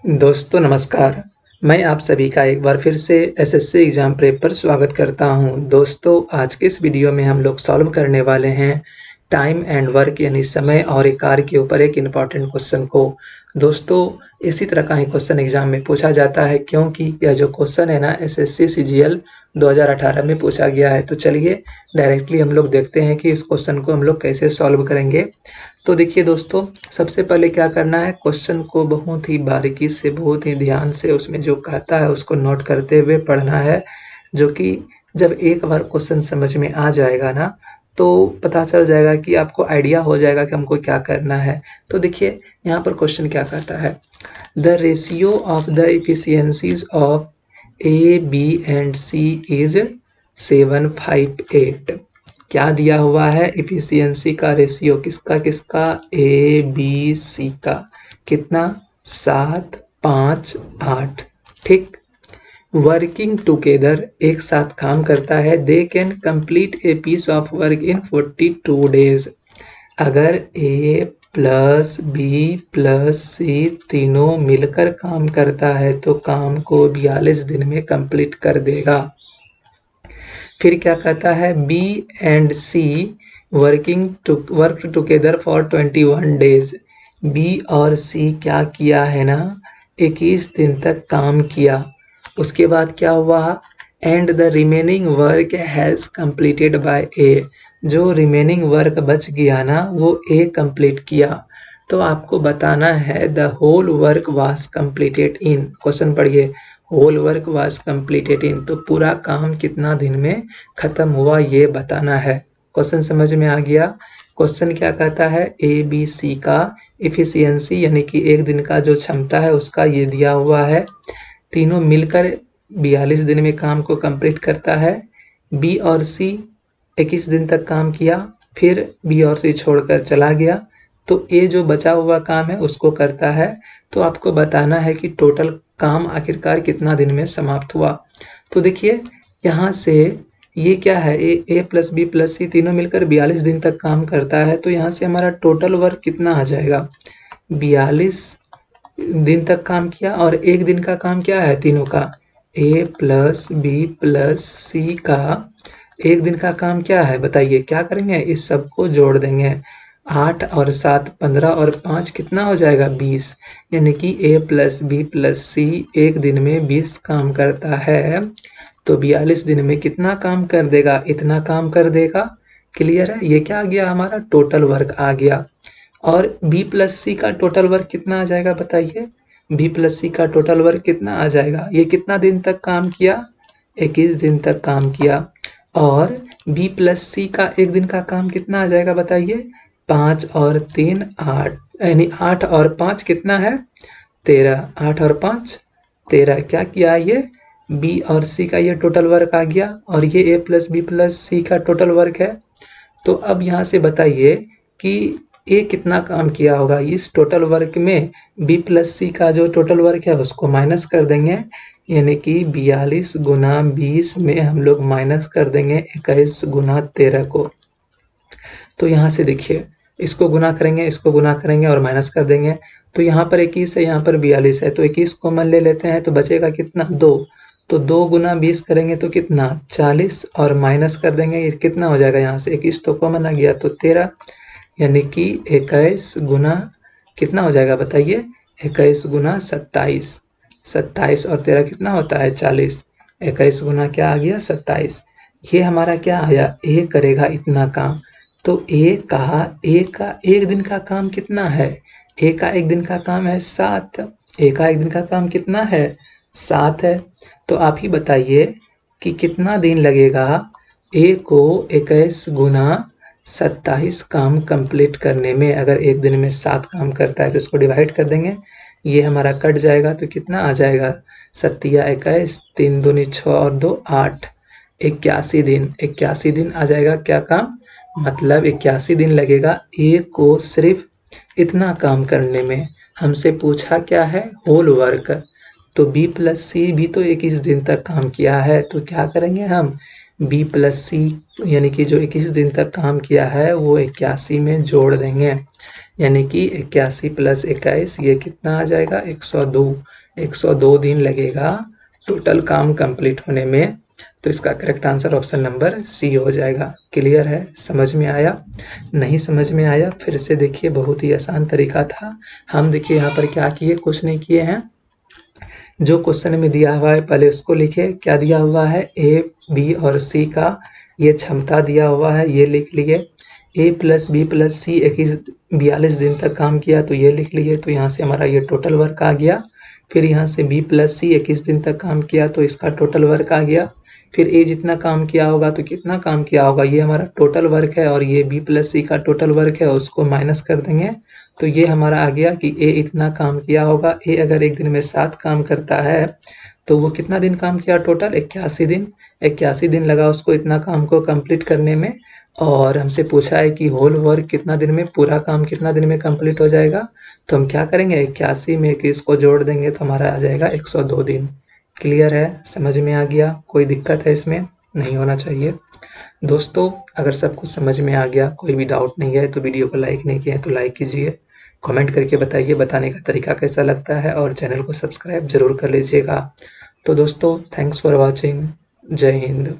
दोस्तों नमस्कार, मैं आप सभी का एक बार फिर से एसएससी एग्ज़ाम प्रेप पर स्वागत करता हूं। दोस्तों आज के इस वीडियो में हम लोग सॉल्व करने वाले हैं टाइम एंड वर्क यानी समय और एक कार्य के ऊपर एक इम्पॉर्टेंट क्वेश्चन को। दोस्तों इसी तरह का ही क्वेश्चन एग्ज़ाम में पूछा जाता है क्योंकि यह जो क्वेश्चन है ना एसएससी सीजीएल 2018 में पूछा गया है। तो चलिए डायरेक्टली हम लोग देखते हैं कि इस क्वेश्चन को हम लोग कैसे सॉल्व करेंगे। तो देखिए दोस्तों, सबसे पहले क्या करना है, क्वेश्चन को बहुत ही बारीकी से, बहुत ही ध्यान से उसमें जो कहता है उसको नोट करते हुए पढ़ना है, जो कि जब एक बार क्वेश्चन समझ में आ जाएगा ना, तो पता चल जाएगा कि आपको आइडिया हो जाएगा कि हमको क्या करना है। तो देखिए यहाँ पर क्वेश्चन क्या कहता है, the ratio of the efficiencies of A B and C is 758। क्या दिया हुआ है, एफिशिएंसी का रेशियो किसका किसका, ए बी सी का, कितना 7 5 8। ठीक, वर्किंग टुगेदर एक साथ काम करता है, they can complete a piece of work in 42 days. अगर A plus B plus C तीनों मिलकर काम करता है तो काम को 42 दिन में कंप्लीट कर देगा। फिर क्या कहता है, B and C work together for 21 days. B और सी क्या किया है ना, 21 दिन तक काम किया। उसके बाद क्या हुआ, and the remaining work has completed by a. जो रिमेनिंग वर्क बच गया ना वो ए कंप्लीट किया। तो आपको बताना है the whole work was completed in, question पढ़िए, whole work was completed in, तो पूरा काम कितना दिन में खत्म हुआ ये बताना है। क्वेश्चन समझ में आ गया। क्वेश्चन क्या कहता है, ए बी सी का एफिशिएंसी यानी कि एक दिन का जो क्षमता है उसका ये दिया हुआ है, तीनों मिलकर 42 दिन में काम को कंप्लीट करता है। बी और सी 21 दिन तक काम किया, फिर बी और सी छोड़कर चला गया, तो ए जो बचा हुआ काम है उसको करता है। तो आपको बताना है कि टोटल काम आखिरकार कितना दिन में समाप्त हुआ। तो देखिए यहाँ से ये क्या है, ए प्लस बी प्लस सी तीनों मिलकर 42 दिन तक काम करता है, तो यहाँ से हमारा टोटल वर्क कितना आ जाएगा, 42 दिन तक काम किया। और एक दिन का काम क्या है तीनों का, ए प्लस बी प्लस सी का एक दिन का काम क्या है बताइए, क्या करेंगे, इस सब को जोड़ देंगे। 8 और 7 15 और 5 कितना हो जाएगा 20, यानी कि ए प्लस बी प्लस सी एक दिन में 20 काम करता है, तो 42 दिन में कितना काम कर देगा, इतना काम कर देगा। क्लियर है, ये क्या आ गया, हमारा टोटल वर्क आ गया। और बी प्लस सी का टोटल वर्क कितना आ जाएगा बताइए, बी प्लस सी का टोटल वर्क कितना आ जाएगा, ये कितना दिन तक काम किया, 21 दिन तक काम किया। और बी प्लस सी का एक दिन का काम कितना आ जाएगा बताइए, 5 और 3 8, यानी 8 और 5 कितना है 13, 8 और 5 13। क्या किया ये, बी और सी का ये टोटल वर्क आ गया और ये ए प्लस बी प्लस सी का टोटल वर्क है। तो अब यहाँ से बताइए कि ए कितना काम किया होगा, इस टोटल वर्क में बी प्लस सी का जो टोटल वर्क है उसको माइनस कर देंगे, यानी कि 42 गुना 20 में हम लोग माइनस कर देंगे 21 गुना 13 को। तो यहाँ से देखिए इसको गुना करेंगे, इसको गुना करेंगे और माइनस कर देंगे। तो यहाँ पर 21 है, यहाँ पर 42 है, तो 21 कॉमन ले लेते हैं तो बचेगा कितना 2। तो 2 गुना 20 करेंगे तो कितना 40 और माइनस कर देंगे, ये कितना हो जाएगा, यहाँ से 21 तो कॉमन आ गया तो 13, यानी कि 21 गुना कितना हो जाएगा बताइए, 21 गुना 27, 27 और 13 कितना होता है 40, 21 गुना क्या आ गया 27। ये हमारा क्या आया, ए करेगा इतना काम। तो ए का एक दिन का काम कितना है, ए का एक दिन का काम है 7, ए का एक दिन का काम कितना है 7 है। तो आप ही बताइए कि कितना दिन लगेगा ए को 21 गुना 27 काम कंप्लीट करने में। अगर एक दिन में 7 काम करता है तो इसको डिवाइड कर देंगे, ये हमारा कट जाएगा तो कितना आ जाएगा, 7 या 21, 3 दूनी 6 और 2 8, 81 दिन, 81 दिन आ जाएगा क्या काम, मतलब 81 दिन लगेगा ए को सिर्फ इतना काम करने में। हमसे पूछा क्या है, होल वर्क, तो बी प्लस सी भी तो 21 दिन तक काम किया है, तो क्या करेंगे हम, बी प्लस सी यानी कि जो 21 दिन तक काम किया है वो 81 में जोड़ देंगे। यानी कि 81 + 21 ये कितना आ जाएगा 102। 102 दिन लगेगा टोटल काम कंप्लीट होने में। तो इसका correct answer option number C हो जाएगा। क्लियर है? समझ में आया? नहीं समझ में आया फिर से देखिए, बहुत ही आसान तरीका था। हम देखिए यहाँ पर क्या किए, कुछ नहीं किए हैं। जो क्वेश्चन में दिया हुआ है पहले उसको लिखे। क्या दिया हुआ है? ए, बी और सी का ये क्षमता दिया हुआ है, ये लिख लिए। ए + बी + सी 42 दिन तक काम किया तो ये लिख लिए। तो यहाँ से हमारा ये टोटल वर्क आ गया। फिर यहाँ से बी + सी 21 दिन तक काम किया तो इसका टोटल वर्क आ गया। फिर ए जितना काम किया होगा तो कितना काम किया होगा, ये हमारा टोटल वर्क है और ये बी + सी का टोटल वर्क है, उसको माइनस कर देंगे। तो ये हमारा आ गया कि ए इतना काम किया होगा। ए अगर एक दिन में 7 काम करता है तो वो कितना दिन काम किया टोटल? 81 दिन। 81 दिन लगा उसको इतना काम को कंप्लीट करने में। और हमसे पूछा है कि होल वर्क कितना दिन में, पूरा काम कितना दिन में कंप्लीट हो जाएगा। तो हम क्या करेंगे, 81 में 21 को जोड़ देंगे तो हमारा आ जाएगा 102 दिन। क्लियर है? समझ में आ गया? कोई दिक्कत है इसमें? नहीं होना चाहिए। दोस्तों अगर सब कुछ समझ में आ गया, कोई भी डाउट नहीं है तो वीडियो को लाइक नहीं किया है तो लाइक कीजिए। कमेंट करके बताइए बताने का तरीका कैसा लगता है और चैनल को सब्सक्राइब ज़रूर कर लीजिएगा। तो दोस्तों थैंक्स फॉर वॉचिंग। जय हिंद।